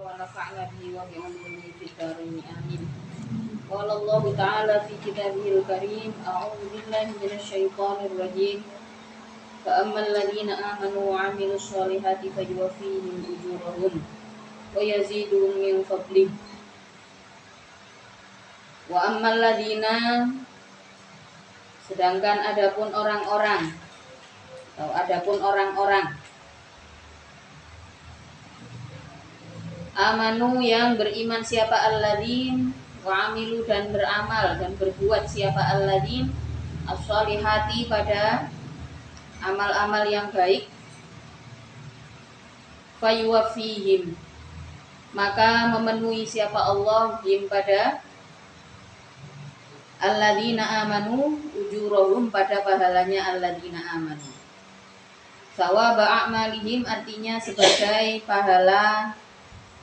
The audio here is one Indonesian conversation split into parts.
ونفعنا به وبعلومه في الدارين آمين. قال الله تعالى في كتابه الكريم: أعوذ بالله من الشيطان الرجيم. فأما الذين آمنوا وعملوا الصالحات فيوفيهم أجورهم ويزيدهم من فضله. Wa ammal ladina, sedangkan adapun orang-orang amanu yang beriman siapa alladzin, wa amilu dan beramal dan berbuat siapa alladzin as-solihati pada amal-amal yang baik, fayuwafihim maka memenuhi siapa Allah him pada alladzina amanu ujurahum pada pahalanya alladzina amanu. Sawaba a'malihim artinya sebagai pahala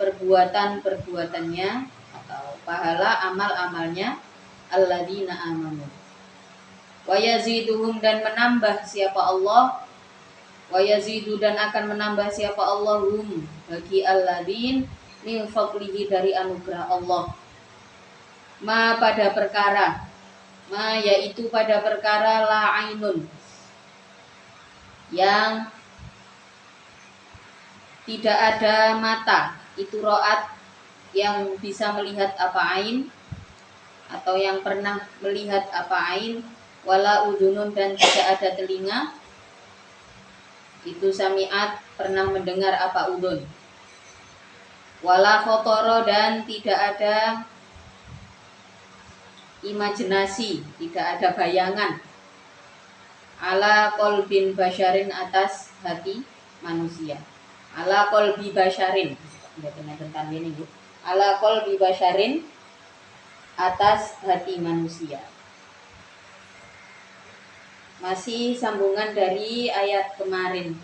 perbuatan-perbuatannya atau pahala amal-amalnya alladzina amanu. Wa yaziduhum dan menambah siapa Allah, wa yazidu dan akan menambah siapa Allah hum bagi alladzin min fadlihi dari anugerah Allah. Ma pada perkara, ma yaitu pada perkara la ainun yang tidak ada mata, itu ro'at yang bisa melihat apa ain atau yang pernah melihat apa ain, wala udunun dan tidak ada telinga, itu sami'at pernah mendengar apa udun, wala khotoro dan tidak ada imajinasi, tidak ada bayangan, ala qalbin basyarin atas hati manusia, ala qalbi basyarin, ala qalbi basyarin atas hati manusia. Masih sambungan dari ayat kemarin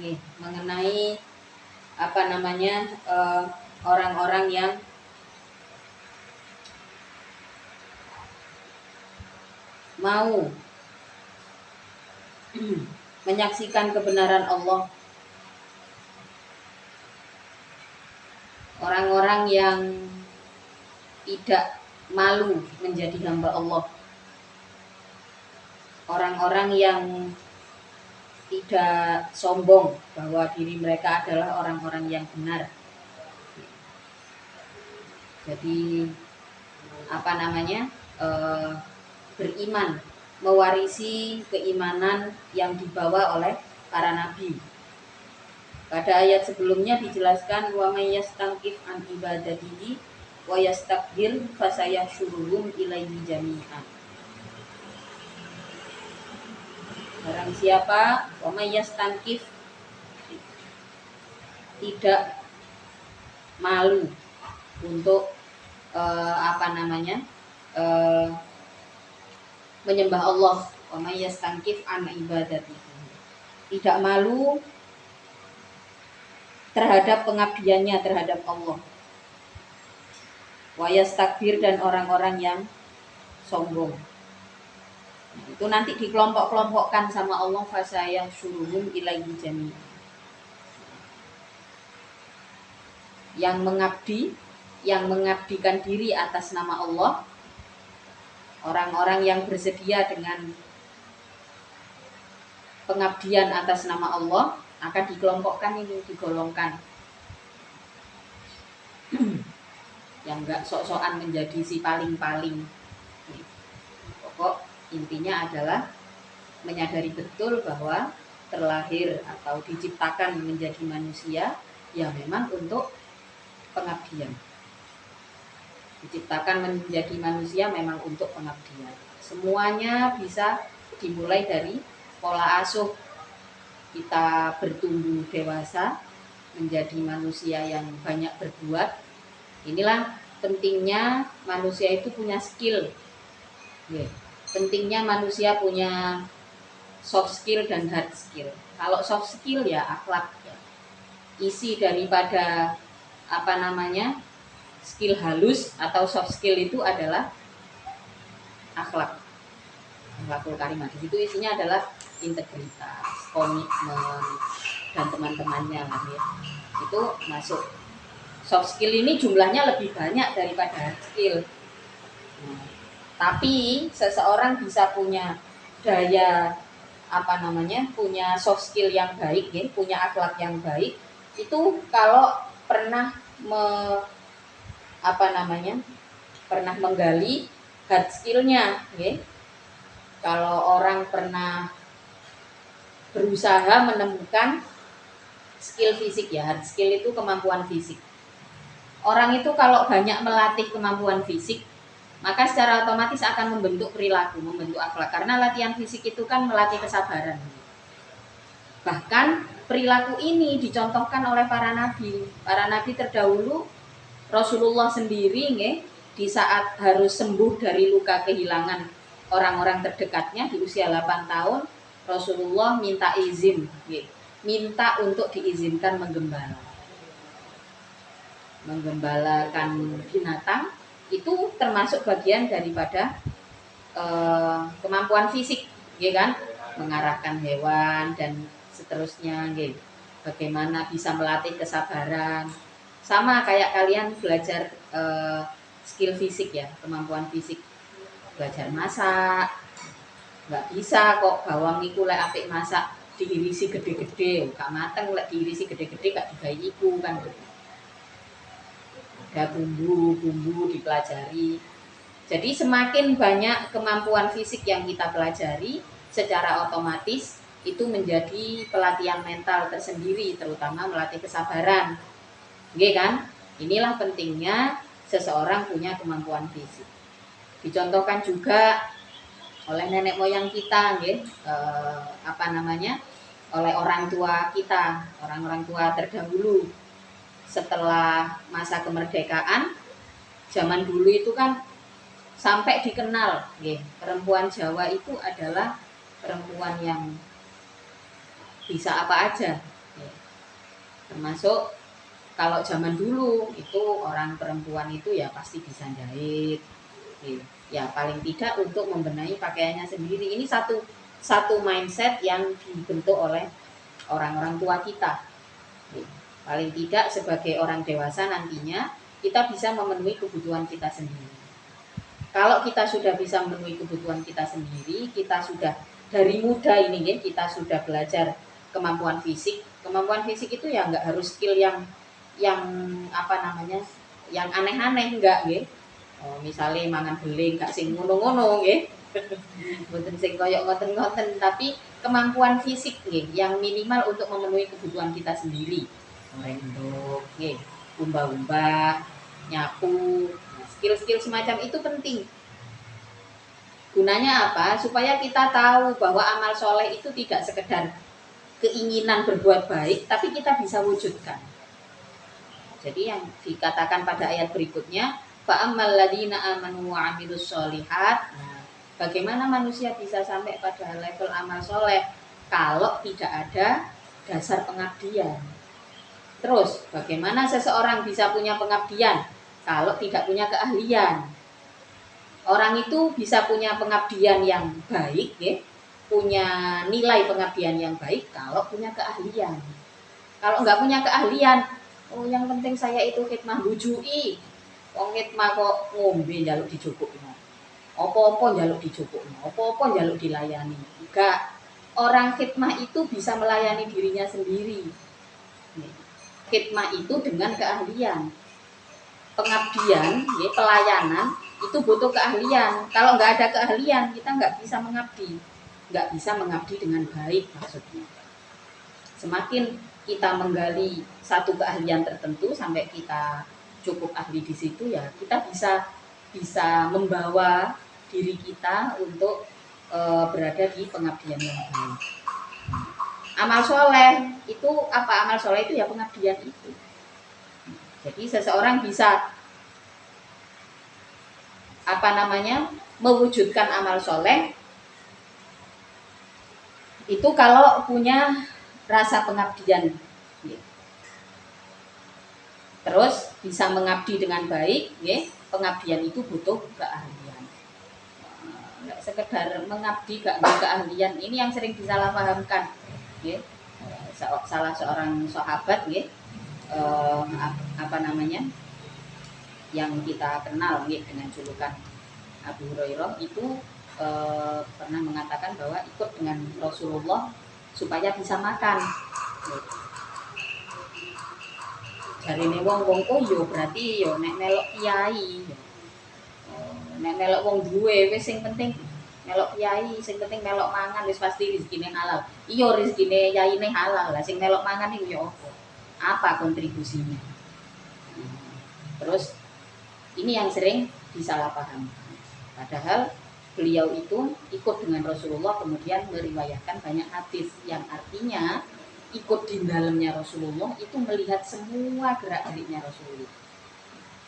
nih, mengenai orang-orang yang mau menyaksikan kebenaran Allah, orang-orang yang tidak malu menjadi hamba Allah, orang-orang yang tidak sombong bahwa diri mereka adalah orang-orang yang benar. Jadi beriman, mewarisi keimanan yang dibawa oleh para nabi. Pada ayat sebelumnya dijelaskan wa may yastangkif an ibadatihi wa yastakbir fasayahsyuruhum ilaihi jami'an. Barang siapa wa may yastangkif tidak malu untuk menyembah Allah, wa may yastangkif an ibadatihi, tidak malu terhadap pengabdiannya terhadap Allah, wa yastakbir dan orang-orang yang sombong. Itu nanti dikelompok-kelompokkan sama Allah, fasayahsyuruhum ilaihi jami'an. Yang mengabdi, yang mengabdikan diri atas nama Allah, orang-orang yang bersedia dengan pengabdian atas nama Allah akan dikelompokkan, ini digolongkan. Yang enggak sok-sokan menjadi si paling-paling. Pokok intinya adalah menyadari betul bahwa terlahir atau diciptakan menjadi manusia ya memang untuk pengabdian. Diciptakan menjadi manusia memang untuk pengabdian. Semuanya bisa dimulai dari pola asuh. Kita bertumbuh dewasa menjadi manusia yang banyak berbuat. Inilah pentingnya manusia itu punya skill. Pentingnya manusia punya soft skill dan hard skill. Kalau soft skill ya akhlak ya. Isi daripada skill halus atau soft skill itu adalah akhlak. Akhlakul karimah. Di situ isinya adalah integritas, komitmen dan teman-temannya ya. Itu masuk Soft skill ini jumlahnya lebih banyak daripada hard skill. Tapi seseorang bisa punya daya punya soft skill yang baik, ya, punya akhlak yang baik, itu kalau pernah pernah menggali hard skillnya, ya. Kalau orang pernah berusaha menemukan skill fisik, ya, hard skill itu kemampuan fisik. Orang itu kalau banyak melatih kemampuan fisik, maka secara otomatis akan membentuk perilaku, membentuk akhlak. Karena latihan fisik itu kan melatih kesabaran. Bahkan perilaku ini dicontohkan oleh para nabi. Para nabi terdahulu, Rasulullah sendiri, di saat harus sembuh dari luka kehilangan orang-orang terdekatnya di usia 8 tahun, Rasulullah minta izin, minta untuk diizinkan menggembalakan binatang. Itu termasuk bagian daripada kemampuan fisik, ya kan, mengarahkan hewan dan seterusnya, ya. Bagaimana bisa melatih kesabaran, sama kayak kalian belajar skill fisik, ya, kemampuan fisik, belajar masak. Nggak bisa kok bawang iku lek apik masak diirisi gede-gede, gak mateng, lek diirisi gede-gede gak digawe iku kan. Ada bumbu-bumbu dipelajari. Jadi semakin banyak kemampuan fisik yang kita pelajari, secara otomatis itu menjadi pelatihan mental tersendiri, terutama melatih kesabaran. Oke kan? Inilah pentingnya seseorang punya kemampuan fisik. Dicontohkan juga oleh nenek moyang kita, oleh orang tua kita, orang-orang tua terdahulu. Setelah masa kemerdekaan, zaman dulu itu kan sampai dikenal, perempuan Jawa itu adalah perempuan yang bisa apa aja, termasuk kalau zaman dulu itu orang perempuan itu ya pasti bisa jahit, ya paling tidak untuk membenahi pakaiannya sendiri. Ini satu mindset yang dibentuk oleh orang-orang tua kita. Paling tidak sebagai orang dewasa nantinya kita bisa memenuhi kebutuhan kita sendiri. Kalau kita sudah bisa memenuhi kebutuhan kita sendiri, kita sudah dari muda ini, ya, kita sudah belajar kemampuan fisik. Kemampuan fisik itu ya nggak harus skill yang yang aneh-aneh, enggak, ya. Misalnya mangan beling gak sing ngono-ngono, ya. Mboten sing koyok ngoten-ngoten, tapi kemampuan fisik, yang minimal untuk memenuhi kebutuhan kita sendiri. Rendok, umba-umba, nyapu, skill-skill semacam itu penting. Gunanya apa? Supaya kita tahu bahwa amal soleh itu tidak sekedar keinginan berbuat baik, tapi kita bisa wujudkan. Jadi yang dikatakan pada ayat berikutnya, fa'ammal ladzina amanu wa 'amilus sholihat. Nah, bagaimana manusia bisa sampai pada level amal soleh kalau tidak ada dasar pengabdian? Terus, bagaimana seseorang bisa punya pengabdian kalau tidak punya keahlian? Orang itu bisa punya pengabdian yang baik, ya, punya nilai pengabdian yang baik kalau punya keahlian. Kalau nggak punya keahlian, yang penting saya itu khidmah bujui, wong khidmah kok ngombe njaluk dicukupno, apa-apa njaluk dicukupno, apa-apa njaluk dilayani. Enggak, orang khidmah itu bisa melayani dirinya sendiri. Khidmah itu dengan keahlian. Pengabdian, ya, pelayanan itu butuh keahlian. Kalau nggak ada keahlian, kita nggak bisa mengabdi, nggak bisa mengabdi dengan baik maksudnya. Semakin kita menggali satu keahlian tertentu sampai kita cukup ahli di situ, ya kita bisa membawa diri kita untuk berada di pengabdian yang baik. Amal soleh itu apa? Amal soleh itu ya pengabdian itu. Jadi seseorang bisa mewujudkan amal soleh itu kalau punya rasa pengabdian. Terus bisa mengabdi dengan baik, ya. Pengabdian itu butuh keahlian. Nggak sekedar mengabdi gak ada keahlian. Ini yang sering disalahpahamkan, ya. Salah seorang sahabat, ya, apa namanya, yang kita kenal dengan julukan Abu Hurairah itu pernah mengatakan bahwa ikut dengan Rasulullah supaya bisa makan. Jarine wong kok yo berarti yo nek melok kiai. Nek melok wong duwe wis sing penting melok kiai, sing penting melok mangan wis pasti rezekine halal. Iya rezekine yaine halal lah, sing melok mangan iku yo apa? Apa kontribusinya? Terus ini yang sering disalahpahami. Padahal beliau itu ikut dengan Rasulullah kemudian meriwayatkan banyak hadis yang artinya ikut di dalamnya Rasulullah itu melihat semua gerak-geriknya Rasulullah,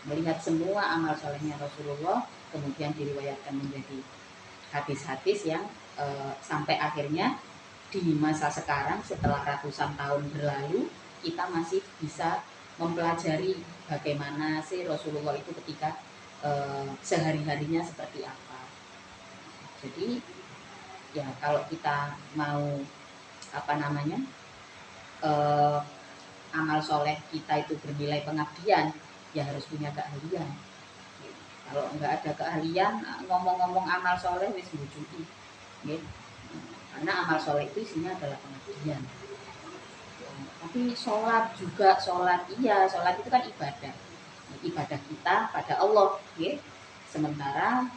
melihat semua amal solehnya Rasulullah, kemudian diriwayatkan menjadi hadis-hadis yang sampai akhirnya di masa sekarang setelah ratusan tahun berlalu kita masih bisa mempelajari bagaimana sih Rasulullah itu ketika sehari-harinya seperti apa. Jadi ya kalau kita mau apa namanya amal soleh kita itu bernilai pengabdian, ya harus punya keahlian. Kalau nggak ada keahlian ngomong-ngomong amal soleh wis wujudi, karena amal soleh itu isinya adalah pengabdian. Tapi sholat juga, sholat iya, sholat itu kan ibadah kita pada Allah, sementara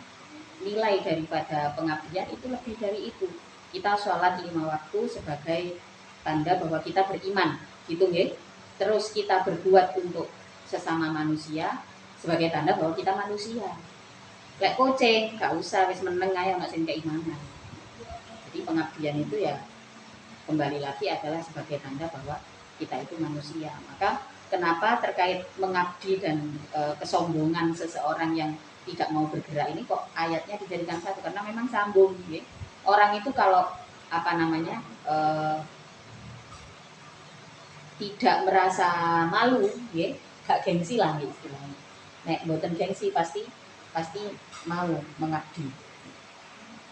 nilai daripada pengabdian itu lebih dari itu. Kita sholat 5 waktu sebagai tanda bahwa kita beriman, gitu nggih. Terus kita berbuat untuk sesama manusia sebagai tanda bahwa kita manusia. Kayak kucing, gak usah wis meneng ae ono sing keimanan. Jadi pengabdian itu ya kembali lagi adalah sebagai tanda bahwa kita itu manusia. Maka kenapa terkait mengabdi dan kesombongan seseorang yang tidak mau bergerak ini kok ayatnya dijadikan satu, karena memang sambung ya. Orang itu kalau apa namanya tidak merasa malu ya, gak gengsi lah ya istilahnya. Nek mboten gengsi pasti mau mengabdi,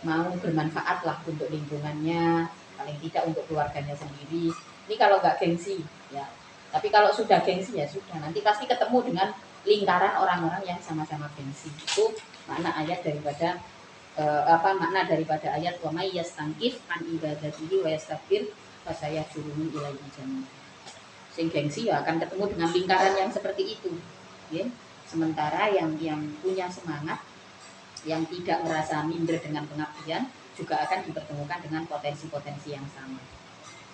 mau bermanfaat lah untuk lingkungannya, paling tidak untuk keluarganya sendiri. Ini kalau nggak gengsi ya, tapi kalau sudah gengsi ya sudah, nanti pasti ketemu dengan lingkaran orang-orang yang sama-sama gengsi. Itu makna ayat daripada makna daripada ayat wa may yastangkif an ibadatihi wa yastakbir fa sayahsyuruhum ilaihi jami'an. Sing gengsi ya akan ketemu dengan lingkaran yang seperti itu, ya. Sementara yang punya semangat, yang tidak merasa minder dengan pengabdian juga akan dipertemukan dengan potensi-potensi yang sama.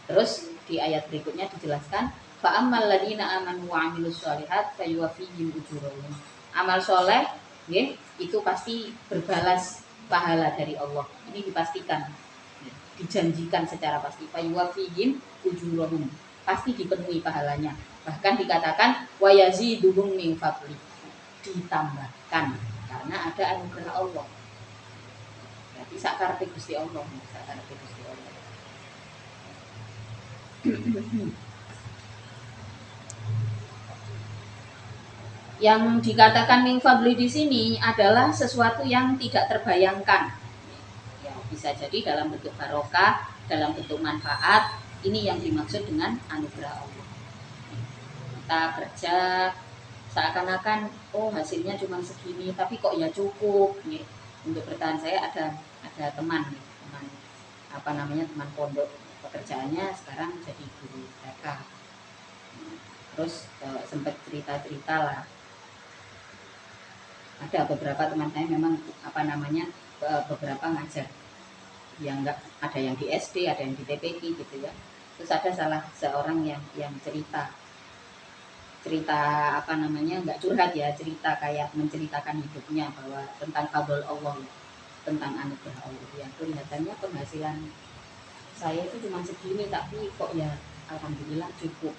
Terus di ayat berikutnya dijelaskan fa'ammal ladina amanu wa 'amilus sholihat fayuwaffihim ujurahum. Amal soleh itu pasti berbalas pahala dari Allah. Ini dipastikan, dijanjikan secara pasti. Fayuwaffihim ujurahum, pasti dipenuhi pahalanya. Bahkan dikatakan wa yaziduhum min fadli, ditambahkan karena ada anugerah Allah. Berarti sakarepe Gusti Allah, sakarepe Gusti Allah. Yang dikatakan min fadli di sini adalah sesuatu yang tidak terbayangkan. Ya, bisa jadi dalam bentuk barokah, dalam bentuk manfaat. Ini yang dimaksud dengan anugerah Allah. Kita kerja seakan-akan hasilnya cuma segini, tapi kok ya cukup. Untuk bertahan saya ada teman apa namanya, teman pondok, pekerjaannya sekarang jadi guru TK. Terus sempat cerita-cerita lah, ada beberapa teman saya memang apa namanya beberapa ngajar, yang enggak, ada yang di SD, ada yang di TPQ gitu ya. Terus ada salah seorang yang cerita apa namanya, enggak curhat ya, cerita kayak menceritakan hidupnya bahwa tentang fadl Allah, tentang anugerah Allah, yang kelihatannya penghasilan saya itu cuma segini tapi kok ya alhamdulillah cukup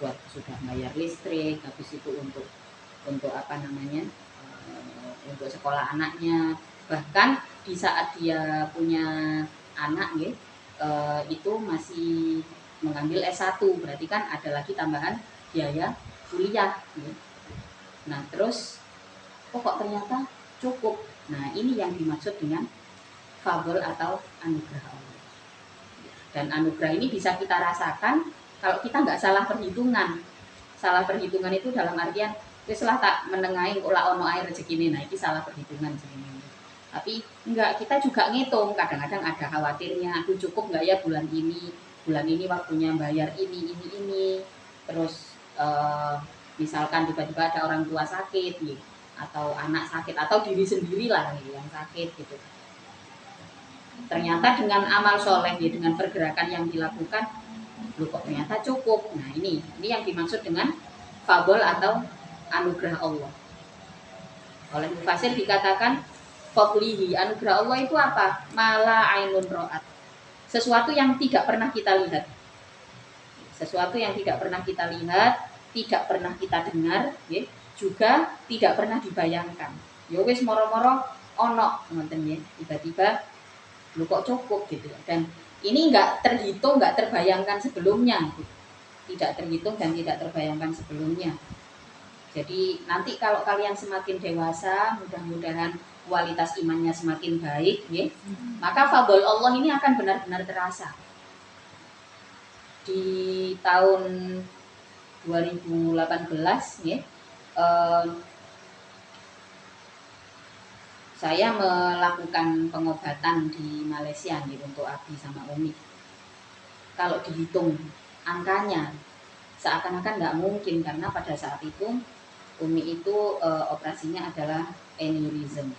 buat sudah bayar listrik, habis itu untuk apa namanya untuk sekolah anaknya. Bahkan di saat dia punya anak itu masih mengambil S1, berarti kan ada lagi tambahan biaya kuliah. Nah terus kok ternyata cukup. Nah ini yang dimaksud dengan fadl atau anugerah Allah. Dan anugerah ini bisa kita rasakan kalau kita nggak salah perhitungan. Salah perhitungan itu dalam artian wis lah tak menengahin kok lah ono air rezeki ini, nah ini salah perhitungan sebenarnya. Tapi enggak, kita juga ngitung, kadang-kadang ada khawatirnya, aduh cukup enggak ya bulan ini waktunya bayar ini, terus misalkan tiba-tiba ada orang tua sakit gitu, atau anak sakit, atau diri sendiri lah gitu, yang sakit gitu. Ternyata dengan amal soleh, ya, dengan pergerakan yang dilakukan, loh kok ternyata cukup. Nah ini yang dimaksud dengan fadl atau anugerah Allah. Oleh mufasir dikatakan fadlihi, anugerah Allah itu apa? Mala ainun ro'at, sesuatu yang tidak pernah kita lihat, sesuatu yang tidak pernah kita lihat, tidak pernah kita dengar, ya, juga tidak pernah dibayangkan. Ya wis moro-moro ono ngoten ya, tiba-tiba lu kok cukup gitu ya. Dan ini nggak terhitung, nggak terbayangkan sebelumnya, gitu. Tidak terhitung dan tidak terbayangkan sebelumnya. Jadi nanti kalau kalian semakin dewasa, mudah-mudahan kualitas imannya semakin baik, ya, maka fadl Allah ini akan benar-benar terasa. Di tahun 2018, ya, saya melakukan pengobatan di Malaysia nih untuk Abi sama Umi. Kalau dihitung angkanya, seakan-akan nggak mungkin karena pada saat itu Umi itu operasinya adalah aneurysm,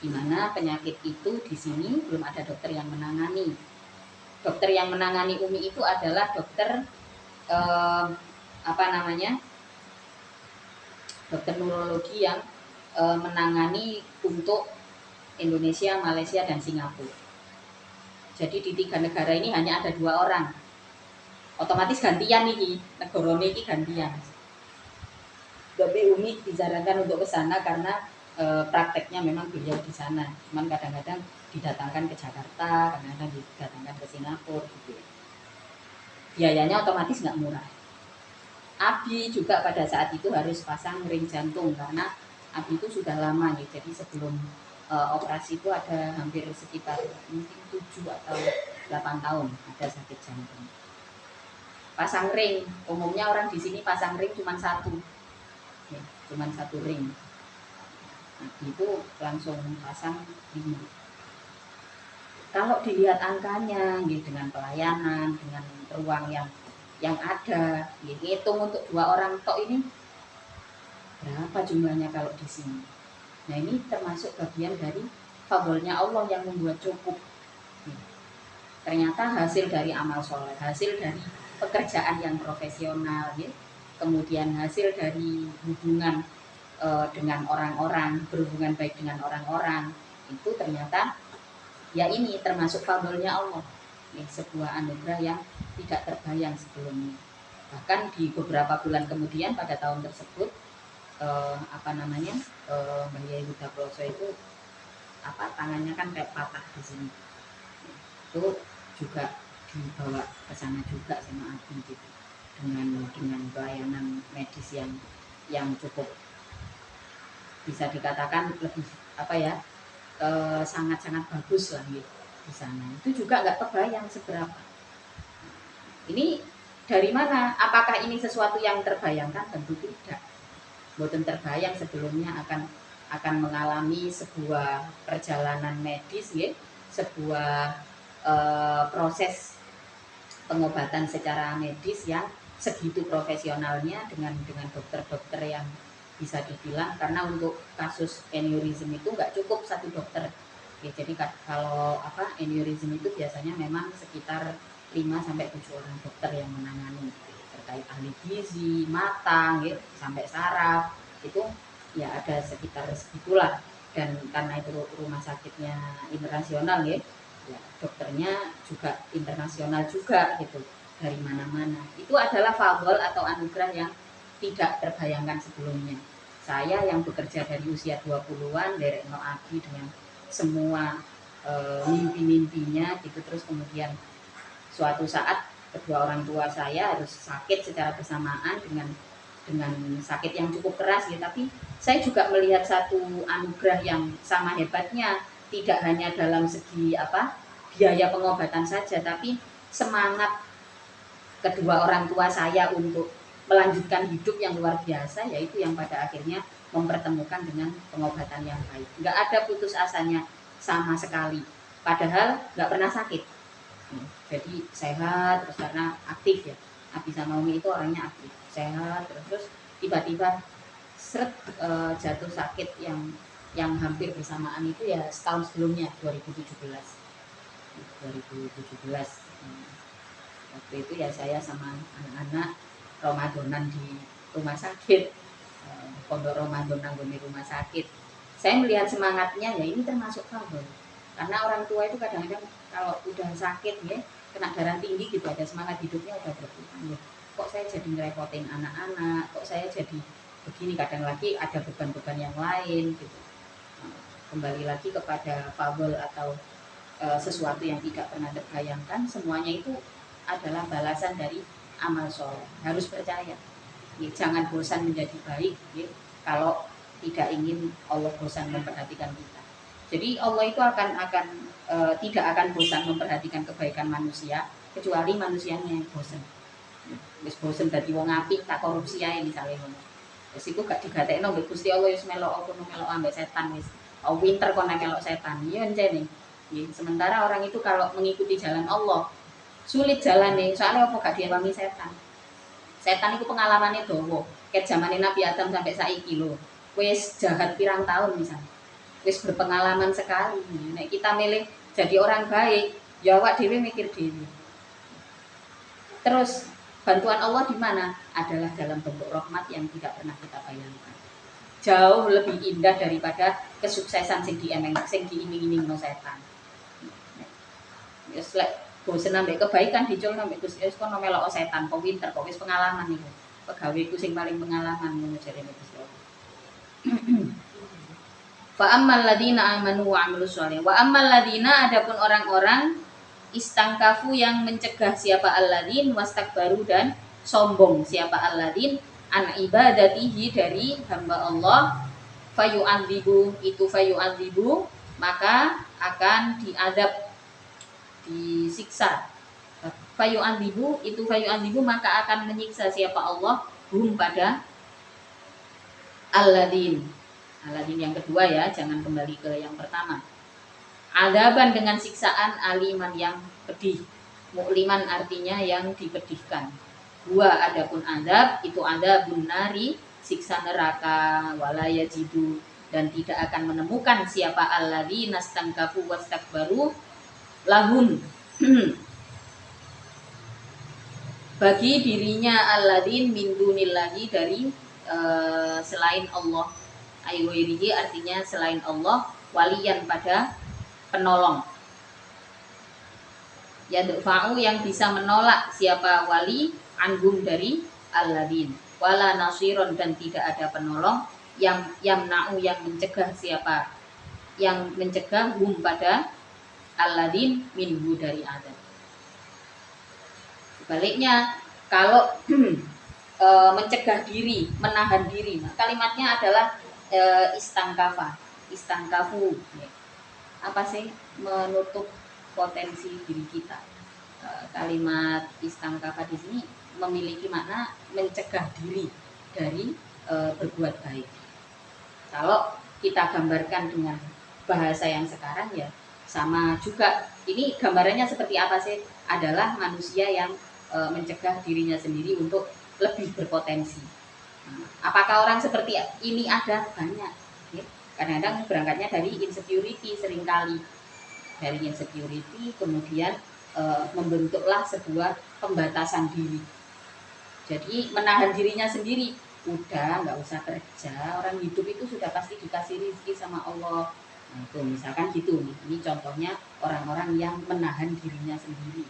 di mana penyakit itu di sini belum ada dokter yang menangani. Dokter yang menangani Umi itu adalah dokter dokter neurologi yang menangani untuk Indonesia, Malaysia, dan Singapura. Jadi di 3 negara ini hanya ada 2 orang. Otomatis gantian nih, negara ini gantian. Tapi Umi disarankan untuk ke sana karena prakteknya memang beliau di sana. Cuman kadang-kadang didatangkan ke Jakarta, kadang-kadang didatangkan ke Singapura gitu. Biayanya otomatis nggak murah. Abi juga pada saat itu harus pasang ring jantung karena Abi itu sudah lama nih. Jadi sebelum operasi itu ada hampir sekitar mungkin 7 atau 8 tahun ada sakit jantung. Pasang ring, umumnya orang di sini pasang ring cuma satu. Ya, cuman 1 ring. Nah, itu langsung pasang 5. Kalau dilihat angkanya, gitu, dengan pelayanan, dengan ruang yang ada, gitu, hitung untuk 2 orang tok ini berapa jumlahnya kalau di sini. Nah ini termasuk bagian dari fadlnya Allah yang membuat cukup. Ternyata hasil dari amal soleh, hasil dari pekerjaan yang profesional, ya, kemudian hasil dari hubungan dengan orang-orang, berhubungan baik dengan orang-orang, itu ternyata ya ini termasuk fadlnya Allah, ya, sebuah anugerah yang tidak terbayang sebelumnya. Bahkan di beberapa bulan kemudian pada tahun tersebut Mbak Yai Huda Ploso itu tangannya kan kayak patah di sini, itu juga dibawa ke sana juga sama Abi gitu, dengan pelayanan medis yang cukup bisa dikatakan lebih sangat-sangat bagus lah gitu di sana. Itu juga nggak kebayang seberapa. Ini dari mana? Apakah ini sesuatu yang terbayangkan? Tentu tidak. Boten terbayang sebelumnya akan mengalami sebuah perjalanan medis, ya, sebuah proses pengobatan secara medis yang segitu profesionalnya dengan dokter-dokter yang bisa dibilang, karena untuk kasus aneurysm itu nggak cukup 1 dokter. Ya, jadi kalau aneurysm itu biasanya memang sekitar 5-7 orang dokter yang menangani, terkait ahli gizi, mata, ya, sampai saraf itu ya ada sekitar segitulah. Dan karena itu rumah sakitnya internasional, ya, dokternya juga internasional juga gitu, dari mana-mana. Itu adalah fadl atau anugerah yang tidak terbayangkan sebelumnya. Saya yang bekerja dari usia 20-an dari Abi dengan semua mimpi-mimpinya gitu, terus kemudian suatu saat kedua orang tua saya harus sakit secara bersamaan dengan sakit yang cukup keras, ya, tapi saya juga melihat satu anugerah yang sama hebatnya, tidak hanya dalam segi biaya pengobatan saja, tapi semangat kedua orang tua saya untuk melanjutkan hidup yang luar biasa, yaitu yang pada akhirnya mempertemukan dengan pengobatan yang baik. Nggak ada putus asanya sama sekali, padahal nggak pernah sakit. Jadi sehat terus karena aktif ya. Abi sama Umi itu orangnya aktif, sehat terus tiba-tiba seret jatuh sakit yang hampir bersamaan itu ya setahun sebelumnya 2017. Waktu itu ya saya sama anak-anak Ramadan di rumah sakit, pondok Ramadan di rumah sakit. Saya melihat semangatnya ya ini termasuk fabel, karena orang tua itu kadang-kadang kalau udah sakit ya kena darah tinggi gitu ada semangat hidupnya udah berkurang. Kok saya jadi ngerepotin anak-anak, kok saya jadi begini, kadang lagi ada beban-beban yang lain gitu. Kembali lagi kepada fabel atau sesuatu yang tidak pernah terbayangkan, semuanya itu adalah balasan dari amal soleh. Harus percaya, ya, jangan bosan menjadi baik ya, kalau tidak ingin Allah bosan memperhatikan kita. Jadi Allah itu akan tidak akan bosan memperhatikan kebaikan manusia kecuali manusianya yang bosan. Wis bosan dadi wong apik tak korupsi ae misale ngono. Wis iku gak digatekno mbek Gusti Allah wis melok apa melok ambek setan wis. Oh winter kon melok setan. Iya encene. Sementara orang itu kalau mengikuti jalan Allah sulit jalannya, soalnya apa gak diawami setan. Setan itu pengalamannya dawa. Ket zamane Nabi Adam sampai saiki lho. Wis jahat pirang tahun misalnya. Wis berpengalaman sekali. Nek kita milih jadi orang baik, ya awak dhewe mikir dhewe. Terus bantuan Allah di mana? Adalah dalam bentuk rahmat yang tidak pernah kita bayangkan. Jauh lebih indah daripada kesuksesan sing diiming-iming no setan. Wis lek bosen ambek kebaikan dicul ambek Gusti wis kono melok setan kok winter kok wis pengalaman iku. Pegaweku sing paling pengalaman ngono jarene Gusti Allah. Fa ammal ladina amanu wa amilus sholih. Wa ammal ladina adapun orang-orang istangkafu yang mencegah siapa alladin wastakbaru dan sombong siapa alladin an ibadatihi dari hamba Allah fayu'adzibu itu fayu'adzibu maka akan diadab disiksa fayu'adzibu itu fayu'adzibu maka akan menyiksa siapa Allah hum pada alladin yang kedua ya, jangan kembali ke yang pertama. Adaban dengan siksaan aliman yang pedih. Mukliman artinya yang dipedihkan. Dua adapun adab itu adabun nari siksa neraka wala yajidu dan tidak akan menemukan siapa alladzina stangkafu wastakbaru lahun bagi dirinya alladzin min dunillahi dari selain Allah. Aywairihi artinya selain Allah waliyan pada penolong. Yadfa'u yang bisa menolak siapa wali anhum dari alladzin. Wala nasiron dan tidak ada penolong yang yamna'u yang mencegah siapa yang mencegah hum pada alladzin minhu dari adab. Sebaliknya kalau mencegah diri, menahan diri, nah, kalimatnya adalah istangkafa, istangkafu. Apa sih menutup potensi diri kita? Kalimat istangkafa di sini memiliki makna mencegah diri dari berbuat baik. Kalau kita gambarkan dengan bahasa yang sekarang ya sama juga. Ini gambarannya seperti apa sih? Adalah manusia yang mencegah dirinya sendiri untuk lebih berpotensi. Apakah orang seperti ini ada? Banyak. Kadang-kadang berangkatnya dari insecurity seringkali. Dari insecurity kemudian membentuklah sebuah pembatasan diri. Jadi menahan dirinya sendiri. Udah nggak usah kerja, orang hidup itu sudah pasti dikasih rezeki sama Allah. Nah, itu misalkan gitu nih. Ini contohnya orang-orang yang menahan dirinya sendiri.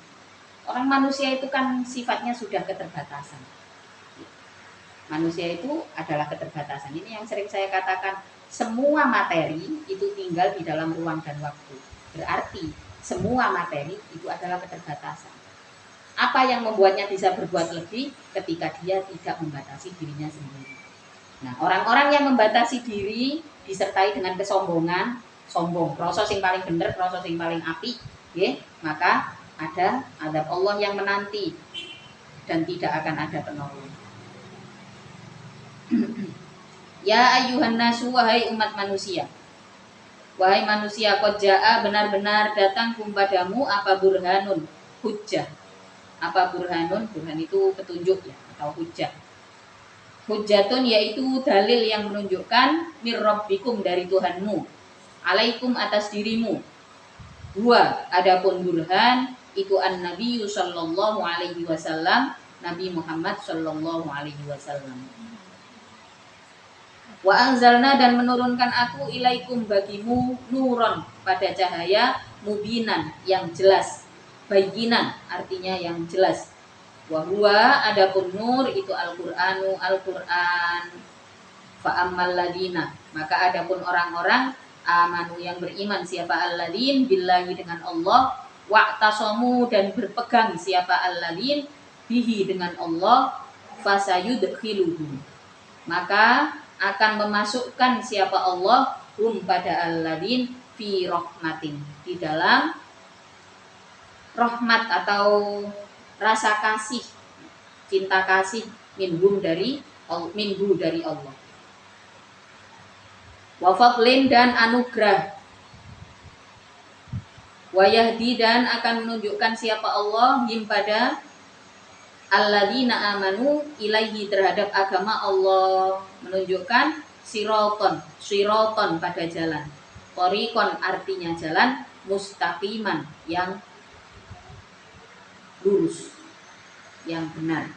Orang manusia itu kan sifatnya sudah keterbatasan. Manusia itu adalah keterbatasan. Ini yang sering saya katakan, semua materi itu tinggal di dalam ruang dan waktu. Berarti semua materi itu adalah keterbatasan. Apa yang membuatnya bisa berbuat lebih ketika dia tidak membatasi dirinya sendiri. Nah, orang-orang yang membatasi diri disertai dengan kesombongan, sombong, proses yang paling benar, proses yang paling apik, ya, maka ada adab Allah yang menanti dan tidak akan ada penolong. Ya ayuhan nasu, wahai umat manusia. Wahai manusia, qad jaa, benar-benar datang kepadamu apa burhanun, hujjah. Apa burhanun? Burhan itu petunjuk ya, atau hujjah. Hujjatun yaitu dalil yang menunjukkan mir rabbikum, dari Tuhanmu, alaikum, atas dirimu. Dua, adapun burhan itu an-nabi sallallahu alaihi wasallam, Nabi Muhammad sallallahu alaihi wasallam. Wa anzalna, dan menurunkan aku ilaikum, bagimu, nuron, pada cahaya, mubinan, yang jelas, bayinan artinya yang jelas. Wa huwa, adapun nur itu Al-Qur'anu, Al-Qur'an. Fa ammal ladina, maka adapun orang-orang amanu yang beriman, siapa alladzin billahi, dengan Allah, wa'tasamu, dan berpegang siapa alladzin bihi, dengan Allah, fasayudkhiluhum, maka akan memasukkan siapa Allah hum, pada alladzin, fi rahmatin, di dalam rahmat atau rasa kasih, cinta kasih, minhum, dari minhu, dari Allah. Wa fadlin, dan anugerah. Wa yahdi, dan akan menunjukkan siapa Allah him, pada alladzina amanu ilaihi, terhadap agama Allah, menunjukkan siraton, pada jalan, thoriqon artinya jalan, mustaqiman, yang lurus, yang benar.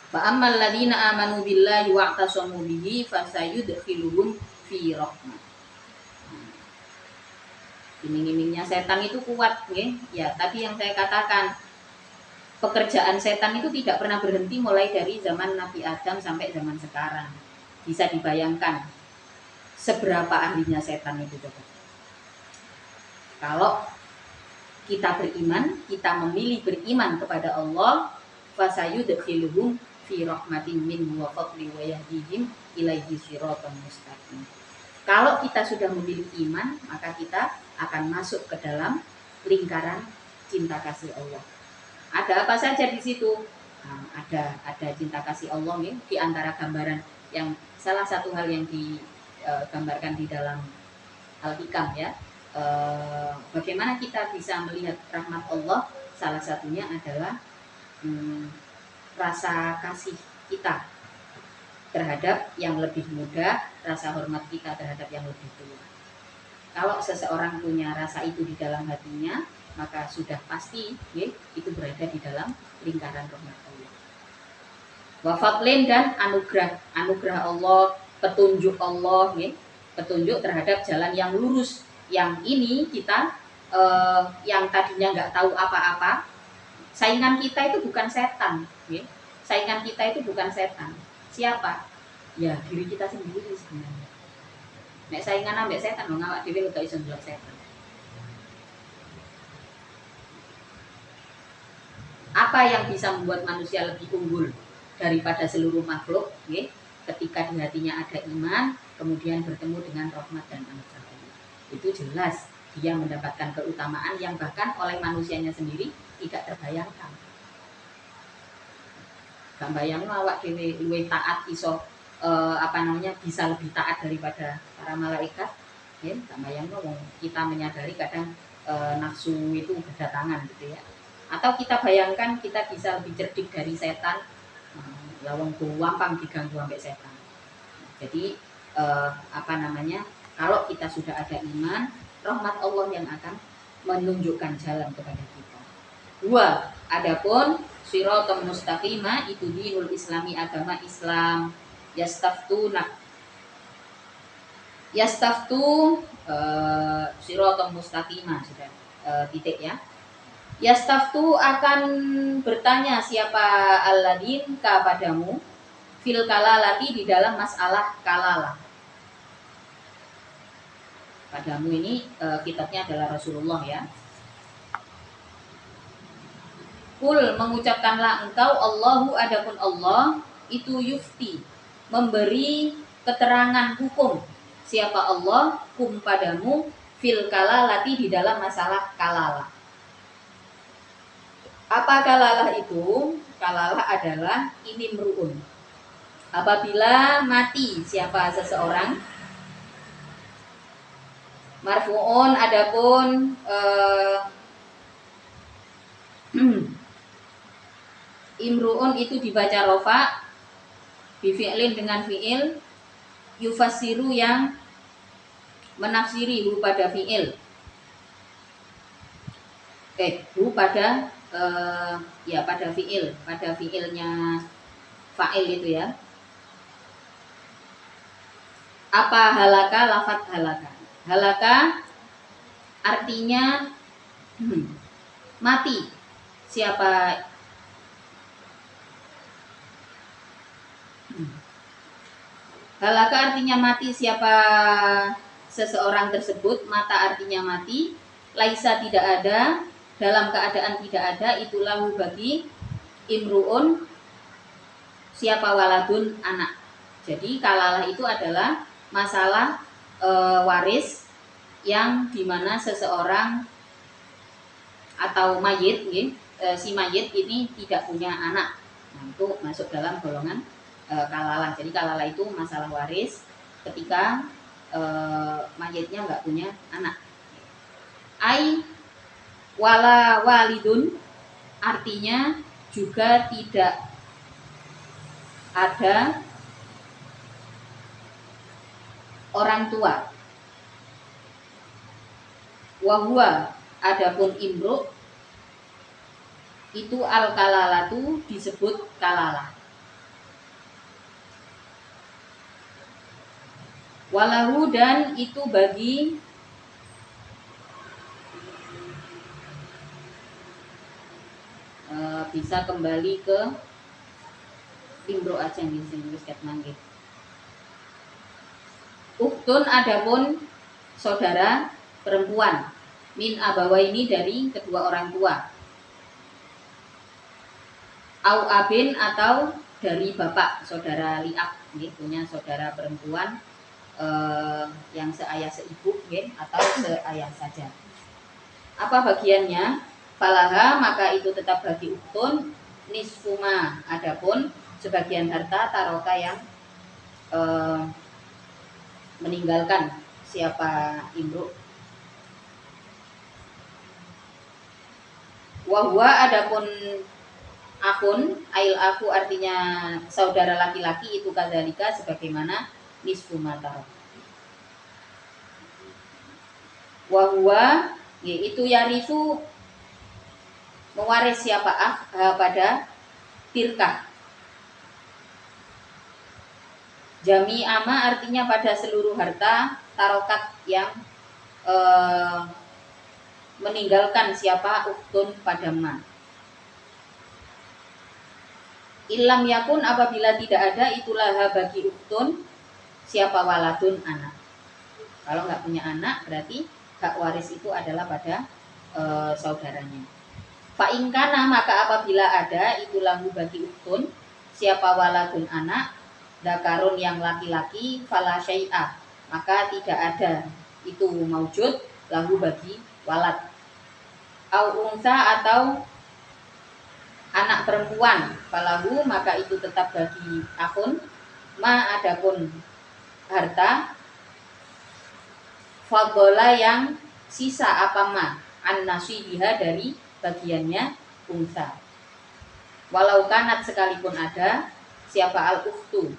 Fa ammal ladzina amanu billahi wa'tasamu bihi fasayudkhiluhum fi rahmah. Iming-imingnya setan itu kuat, ya. Tadi yang saya katakan, pekerjaan setan itu tidak pernah berhenti mulai dari zaman Nabi Adam sampai zaman sekarang. Bisa dibayangkan seberapa ahlinya setan itu, coba. Kalau kita beriman, kita memilih beriman kepada Allah, fasayudkhiluhum fi rahmatin minhu wa fadli wa yahdihim ilaihi siratan mustaqim. Kalau kita sudah memilih iman, maka kita akan masuk ke dalam lingkaran cinta kasih Allah. Ada apa saja di situ? Nah, ada cinta kasih Allah, ya, di antara gambaran yang salah satu hal yang digambarkan di dalam Al-Hikam, ya. Bagaimana kita bisa melihat rahmat Allah? Salah satunya adalah rasa kasih kita terhadap yang lebih muda, rasa hormat kita terhadap yang lebih tua. Kalau seseorang punya rasa itu di dalam hatinya, maka sudah pasti, ya, itu berada di dalam lingkaran rahmat Allah. Wa fadlin, dan anugerah Allah, petunjuk Allah, ya, petunjuk terhadap jalan yang lurus. Yang ini kita yang tadinya nggak tahu apa-apa, saingan kita itu bukan setan, ya. Saingan kita itu bukan setan. Siapa? Ya, diri kita sendiri sebenarnya. Nek saingan ambek setan, ngawak dhewe gak iso ndelok setan. Apa yang bisa membuat manusia lebih unggul daripada seluruh makhluk, ya? Ketika di hatinya ada iman, kemudian bertemu dengan rahmat dan anugerah Allah. Itu jelas dia mendapatkan keutamaan yang bahkan oleh manusianya sendiri tidak terbayangkan. Gak bayang awak dhewe luwih taat, iso bisa lebih taat daripada para malaikat, ya. Gak bayang kita menyadari kadang nafsu itu berdatangan, gitu ya. Atau kita bayangkan kita bisa lebih cerdik dari setan, lawang gampang diganggu sampai setan. Jadi kalau kita sudah ada iman, rahmat Allah yang akan menunjukkan jalan kepada kita. Dua, adapun siratal mustaqimah itu dinul islami, agama Islam. Yastaftu siratal mustaqimah, sudah titik, ya. Yastaftu, akan bertanya siapa alladzin kepadamu, fil kalalati, di dalam masalah kalalah. Padamu ini kitabnya adalah Rasulullah, ya. Kul, mengucapkanlah engkau, Allahu, adapun Allah itu yufti, memberi keterangan hukum, siapa Allah, kum, padamu, fil kalalati, di dalam masalah kalalah. Apa kalalah itu? Kalalah adalah inimruun. Apabila mati siapa seseorang. Marfu'un adapun imru'un itu dibaca rofa bifi'lin dengan fi'il yufassiru yang menafsiri hu pada fi'il hu pada ya pada fi'ilnya fa'il itu ya. Apa halaka? Lafat halaka. Halaka artinya mati. Siapa halaka artinya mati siapa seseorang tersebut. Mata artinya mati. Laisa tidak ada, dalam keadaan tidak ada, itulah bagi imru'un siapa waladun anak. Jadi kalalah itu adalah masalah waris yang dimana seseorang atau mayit si mayit ini tidak punya anak. Nah, itu masuk dalam golongan kalalah. Jadi kalalah itu masalah waris ketika mayitnya nggak punya anak. Ai wala walidun artinya juga tidak ada orang tua. Wahwa adapun imru itu al kalalatu disebut kalalah. Walahu dan itu bagi bisa kembali ke imro aja yang disini ket manggih. Uktun adapun saudara perempuan min abawaini dari kedua orang tua. Au abin atau dari bapak saudara liab punya saudara perempuan yang seayah seibu atau seayah saja. Apa bagiannya? Falaha maka itu tetap bagi uktun nisfuma adapun sebagian harta taroka yang meninggalkan siapa imru. Wahwa adapun akun ail aku artinya saudara laki-laki itu kadzalika sebagaimana nisfuma tarok. Wahwa yaitu yarisu mewaris siapa pada tirkah. Jami ama artinya pada seluruh harta tarokat yang meninggalkan siapa uktun pada ma. Ilam yakun apabila tidak ada itulah bagi uktun siapa waladun anak. Kalau nggak punya anak berarti hak waris itu adalah pada saudaranya. Fa'ingkana maka apabila ada itulah bagi uktun siapa waladun anak dakarun yang laki-laki fala syai'ah maka tidak ada itu maujud lahu bagi walad. Au unsa atau anak perempuan falahu maka itu tetap bagi akun ma adapun harta fadhola yang sisa apa ma an nasibiha dari bagiannya unsa. Walau kanat sekalipun ada siapa al ukhtu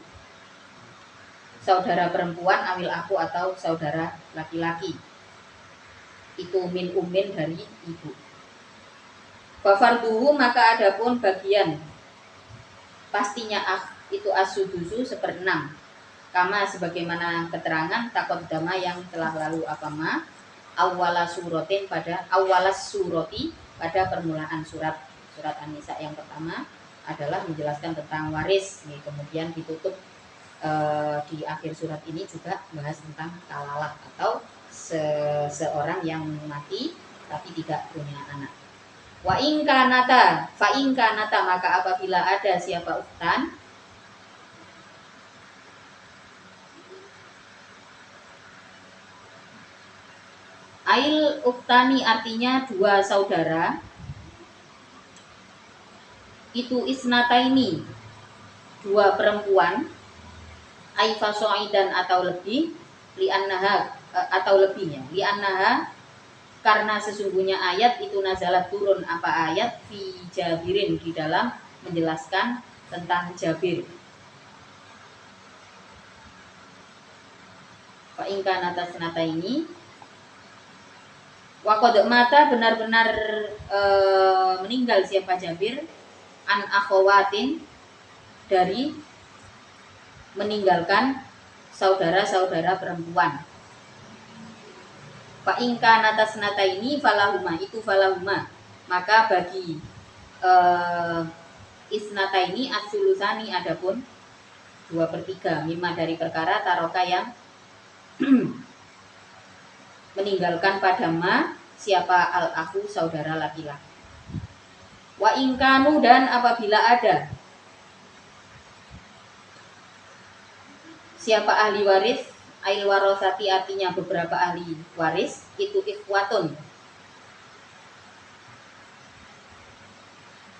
saudara perempuan awil aku atau saudara laki-laki itu min umin dari ibu. Fafarduhu maka adapun bagian pastinya itu as-sudusu 1/6 kama sebagaimana keterangan taqaddama yang telah lalu apama awwalas suratin pada awwalas surati pada permulaan surat An-Nisa yang pertama adalah menjelaskan tentang waris. Kemudian ditutup di akhir surat ini juga bahas tentang kalalah atau seseorang yang mati tapi tidak punya anak. Wa in kanata fa in kanata maka apabila ada siapa ukhtan ail ukhtani artinya dua saudara itu isnataini dua perempuan ai fasoidan atau lebih, li'annaha atau lebihnya, li'annaha karena sesungguhnya ayat itu nazalat turun apa ayat fi Jabirin di dalam menjelaskan tentang Jabir. Fa in kana tasnata ini wa qad mata benar-benar meninggal siapa Jabir an akhawatin dari meninggalkan saudara-saudara perempuan. Fa in kana tasnata ini falahuma itu falahuma maka bagi isnata ini as-sulusani adapun 2/3 mimma dari perkara taroka yang meninggalkan pada ma siapa al-akhu saudara laki-laki. Wa ingkanu dan apabila ada siapa ahli waris ail warosati artinya beberapa ahli waris itu ikhwatun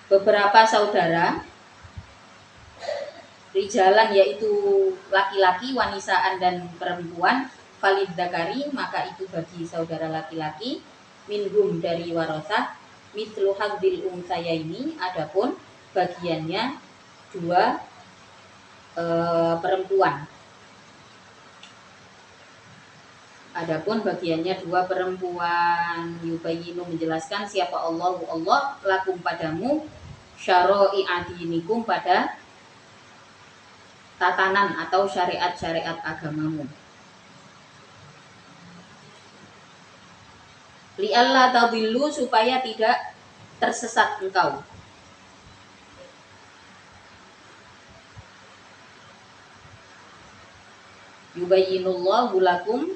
beberapa saudara rijalan yaitu laki-laki wanisaan dan perempuan valid zakari maka itu bagi saudara laki-laki minhum dari warosah mislu hadzil unsaya ini adapun bagiannya dua perempuan. Adapun bagiannya dua perempuan yubayinu menjelaskan siapa Allah lakum padamu syara'i adinikum pada tatanan atau syariat-syariat agamamu. Li'alla tadillu supaya tidak tersesat engkau. Yubayyinullahu lakum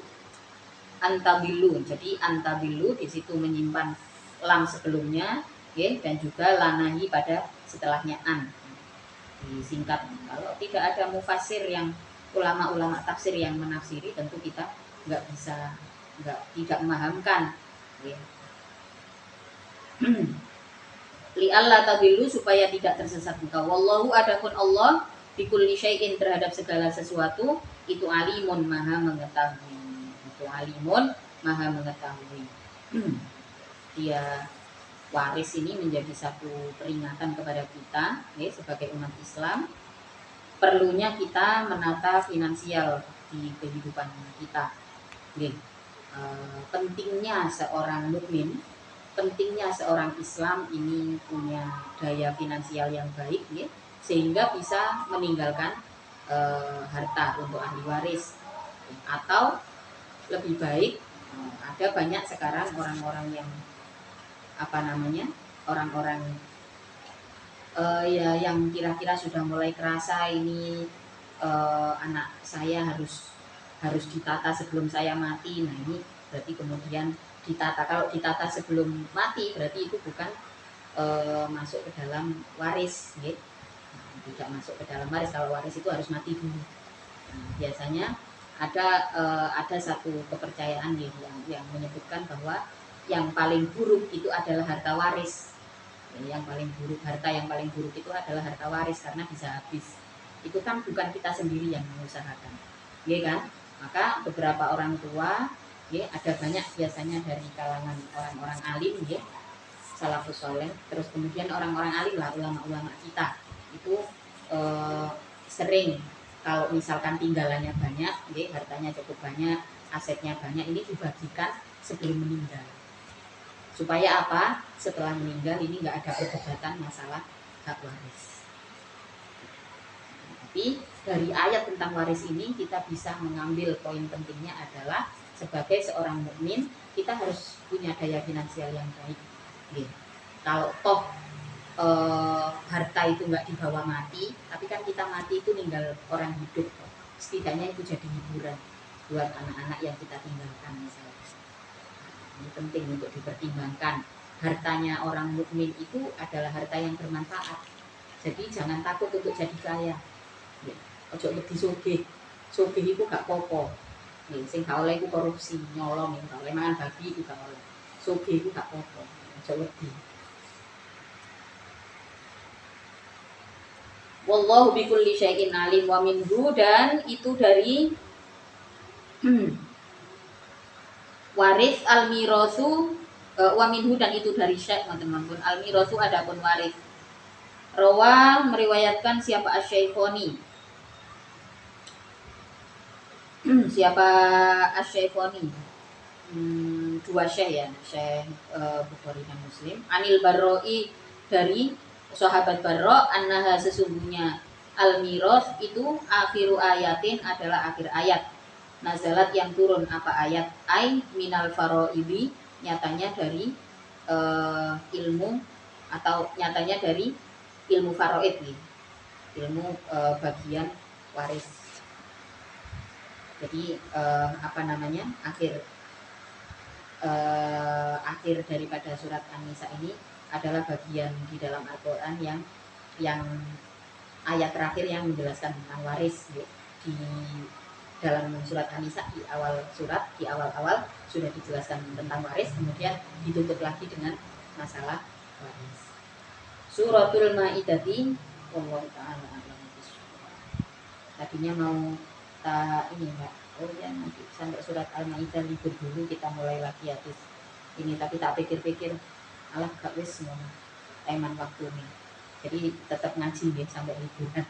antabilu. Jadi antabilu di situ menyimpan lam sebelumnya, ya, dan juga lanahi pada setelahnya an. Disingkat. Kalau tidak ada mufassir yang ulama-ulama tafsir yang menafsiri, tentu kita tidak memahamkan. Ya. Li'alla tadillu supaya tidak tersesat engkau. Wallahu adapun Allah bikulli syai'in terhadap segala sesuatu itu alimun maha mengetahui. Itu alimun maha mengetahui. Dia waris ini menjadi satu peringatan kepada kita ya, sebagai umat Islam perlunya kita menata finansial di kehidupan kita. Ya. Pentingnya seorang mukmin, pentingnya seorang Islam ini punya daya finansial yang baik ya, sehingga bisa meninggalkan harta untuk ahli waris atau lebih baik ada banyak sekarang orang-orang yang orang-orang ya yang kira-kira sudah mulai kerasa ini anak saya harus ditata sebelum saya mati. Nah ini berarti kemudian ditata. Kalau ditata sebelum mati berarti itu bukan masuk ke dalam waris, ya. Tidak masuk ke dalam waris. Kalau waris itu harus mati dulu. Nah, biasanya ada satu kepercayaan yang menyebutkan bahwa yang paling buruk itu adalah harta waris. Yang paling buruk, harta yang paling buruk itu adalah harta waris karena bisa habis. Itu kan bukan kita sendiri yang mengusahakan, ya kan? Maka beberapa orang tua, ya ada banyak biasanya dari kalangan orang-orang alim, ya salafus soleh. Terus kemudian orang-orang alim lah, ulama-ulama kita itu sering kalau misalkan tinggalannya banyak, ya, hartanya cukup banyak, asetnya banyak, ini dibagikan sebelum meninggal. Supaya apa? Setelah meninggal ini nggak ada perdebatan masalah hak waris. Tapi dari ayat tentang waris ini kita bisa mengambil poin pentingnya adalah sebagai seorang mukmin kita harus punya daya finansial yang baik. Ya. Kalau toh harta itu nggak dibawa mati, tapi kan kita mati itu ninggal orang hidup, setidaknya itu jadi hiburan buat anak-anak yang kita tinggalkan misalnya. Ini penting untuk dipertimbangkan. Hartanya orang mukmin itu adalah harta yang bermanfaat. Jadi jangan takut untuk jadi kaya. Ya, ojo wedi sugih. Sugih itu gak popo. Ya, sing gak oleh iku korupsi, nyolong, gak oleh mangan babi itu gak oleh. Sugih itu gak popo. Ojo wedi. Wallahu bikulli syai'in alim. Wa minhu, dan itu dari waris al-mirasu, wa minhu, dan itu dari syekh teman-teman. Al-mirasu adapun waris. Rawa meriwayatkan siapa Asy-Syaikhoni. Siapa Asy-Syaikhoni? Dua syekh ya, Syekh Bukhari dan Muslim. Anil Barroi, dari sahabat Barro, annaha sesungguhnya al-miras itu akhiru ayatin adalah akhir ayat. Nazalat yang turun apa ayat? Ai minal faroidi, nyatanya dari ilmu, atau nyatanya dari ilmu faroid nih, ilmu bagian waris. Jadi apa namanya, akhir daripada surat An-Nisa ini adalah bagian di dalam Al-Quran yang ayat terakhir yang menjelaskan tentang waris. Di dalam surat An-Nisa di awal surat, di awal-awal sudah dijelaskan tentang waris, kemudian ditutup lagi dengan masalah waris. Suratul Maidati, wallahu ta'ala a'lam bishawab. Tadinya mau ini Mbak, oh ya nanti sampai surat Al-Maidah libur dulu kita mulai lagi habis ini, tapi tak pikir-pikir alah gak wis ngono eman waktu nih, jadi tetap ngaji nih sampai liburan.